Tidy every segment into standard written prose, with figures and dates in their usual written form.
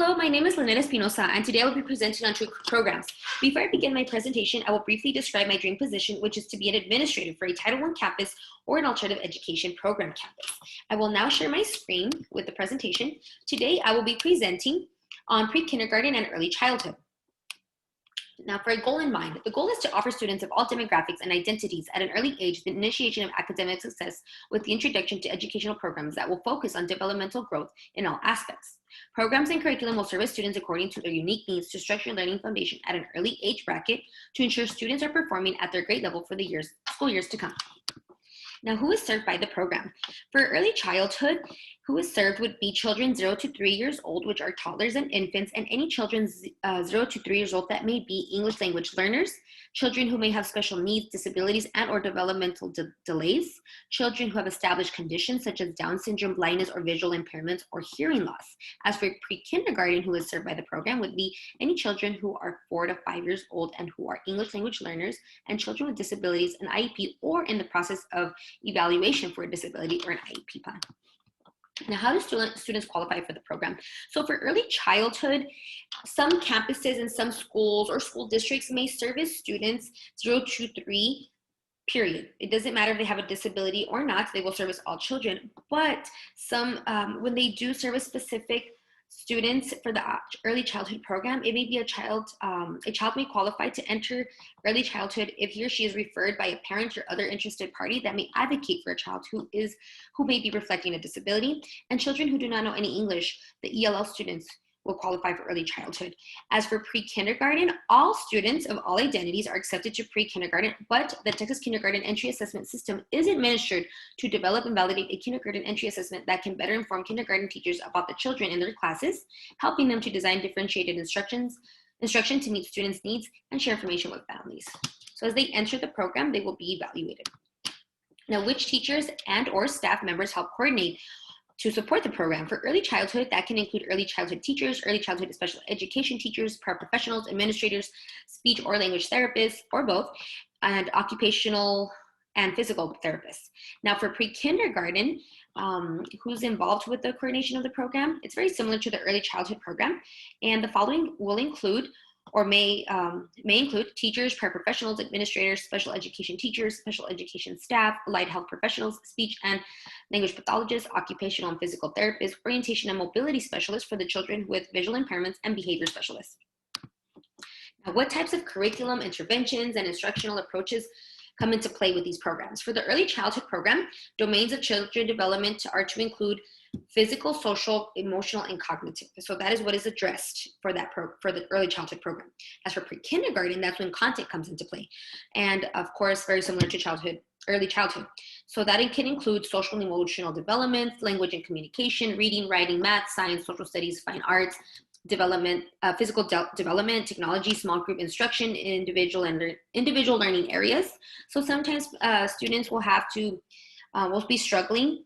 Hello, my name is Lynette Espinosa, and today I will be presenting on 2 programs. Before I begin my presentation, I will briefly describe my dream position, which is to be an administrator for a Title I campus or an alternative education program campus. I will now share my screen with the presentation. Today, I will be presenting on pre-kindergarten and early childhood. Now, for a goal in mind, the goal is to offer students of all demographics and identities at an early age the initiation of academic success with the introduction to educational programs that will focus on developmental growth in all aspects. Programs and curriculum will service students according to their unique needs to structure learning foundation at an early age bracket to ensure students are performing at their grade level for the school years to come. Now, who is served by the program? For early childhood, who is served would be children 0 to 3 years old, which are toddlers and infants, and any children 0 to 3 years old that may be English language learners, children who may have special needs, disabilities, and or developmental delays, children who have established conditions such as Down syndrome, blindness, or visual impairments, or hearing loss. As for pre-kindergarten, who is served by the program would be any children who are 4 to 5 years old and who are English language learners, and children with disabilities, an IEP, or in the process of evaluation for a disability or an IEP plan. Now, how do students qualify for the program? So for early childhood, some campuses and some schools or school districts may service students 0 to 3, period. It doesn't matter if they have a disability or not, they will service all children. But some, when they do service specific students for the early childhood program, it may be a child may qualify to enter early childhood if he or she is referred by a parent or other interested party that may advocate for a child who may be reflecting a disability, and children who do not know any English, the ELL students will qualify for early childhood. As for pre-kindergarten, all students of all identities are accepted to pre-kindergarten, but the Texas Kindergarten Entry Assessment System is administered to develop and validate a kindergarten entry assessment that can better inform kindergarten teachers about the children in their classes, helping them to design differentiated instruction to meet students' needs and share information with families. So as they enter the program, they will be evaluated. Now, which teachers and or staff members help coordinate to support the program? For early childhood, that can include early childhood teachers, early childhood special education teachers, paraprofessionals, administrators, speech or language therapists, or both, and occupational and physical therapists. Now for pre-kindergarten, who's involved with the coordination of the program? It's very similar to the early childhood program, and the following will include or may include teachers, paraprofessionals, administrators, special education teachers, special education staff, allied health professionals, speech and language pathologists, occupational and physical therapists, orientation and mobility specialists for the children with visual impairments, and behavior specialists. Now, what types of curriculum, interventions, and instructional approaches come into play with these programs? For the early childhood program, domains of children development are to include physical, social, emotional, and cognitive. So that is what is addressed for the early childhood program. As for pre-kindergarten, that's when content comes into play. And of course, very similar to early childhood. So that it can include social and emotional development, language and communication, reading, writing, math, science, social studies, fine arts, development, physical development, technology, small group instruction, individual learning areas. So sometimes students will will be struggling,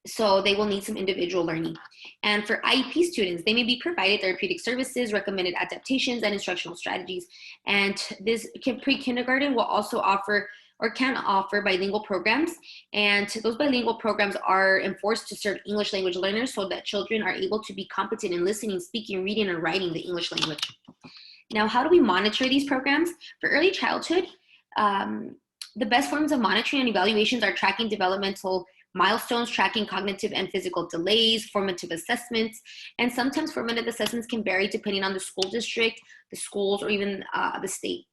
so they will need some individual learning. And for IEP students, they may be provided therapeutic services, recommended adaptations, and instructional strategies. And this pre-kindergarten will also offer or can offer bilingual programs. And those bilingual programs are enforced to serve English language learners so that children are able to be competent in listening, speaking, reading, and writing the English language. Now, how do we monitor these programs? For early childhood, the best forms of monitoring and evaluations are tracking developmental milestones, tracking cognitive and physical delays, formative assessments, and sometimes formative assessments can vary depending on the school district, the schools, or even the state,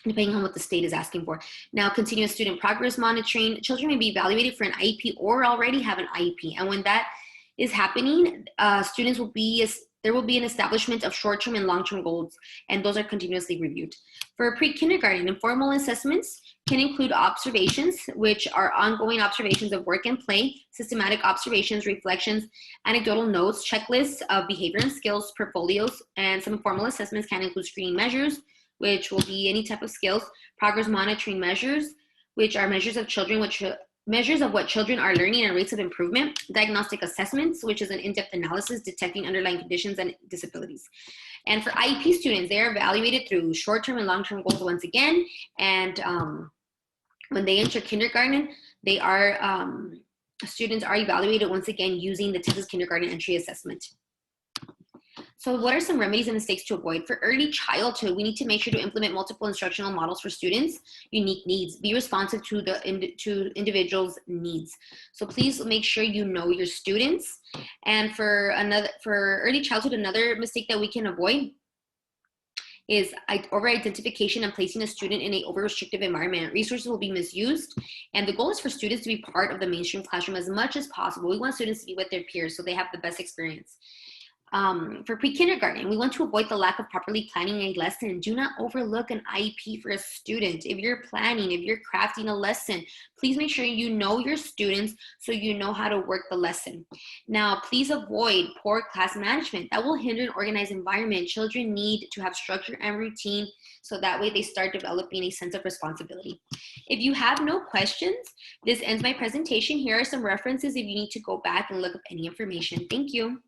depending on what the state is asking for. Now, continuous student progress monitoring. Children may be evaluated for an IEP or already have an IEP, and when that is happening, there will be an establishment of short-term and long-term goals, and those are continuously reviewed. For pre-kindergarten, informal assessments can include observations, which are ongoing observations of work and play, systematic observations, reflections, anecdotal notes, checklists of behavior and skills, portfolios, and some formal assessments can include screening measures, which will be any type of skills, progress monitoring measures, which are measures of what children are learning and rates of improvement, diagnostic assessments, which is an in-depth analysis detecting underlying conditions and disabilities. And for IEP students, they are evaluated through short-term and long-term goals once again. And when they enter kindergarten, students are evaluated once again using the Texas Kindergarten Entry Assessment. So what are some remedies and mistakes to avoid? For early childhood, we need to make sure to implement multiple instructional models for students' unique needs. Be responsive to to individuals' needs. So please make sure you know your students. And for early childhood, another mistake that we can avoid is over-identification and placing a student in an over-restrictive environment. Resources will be misused, and the goal is for students to be part of the mainstream classroom as much as possible. We want students to be with their peers so they have the best experience. For pre-kindergarten, we want to avoid the lack of properly planning a lesson. Do not overlook an IEP for a student. If you're planning, if you're crafting a lesson, please make sure you know your students so you know how to work the lesson. Now, please avoid poor class management. That will hinder an organized environment. Children need to have structure and routine so that way they start developing a sense of responsibility. If you have no questions, this ends my presentation. Here are some references if you need to go back and look up any information. Thank you.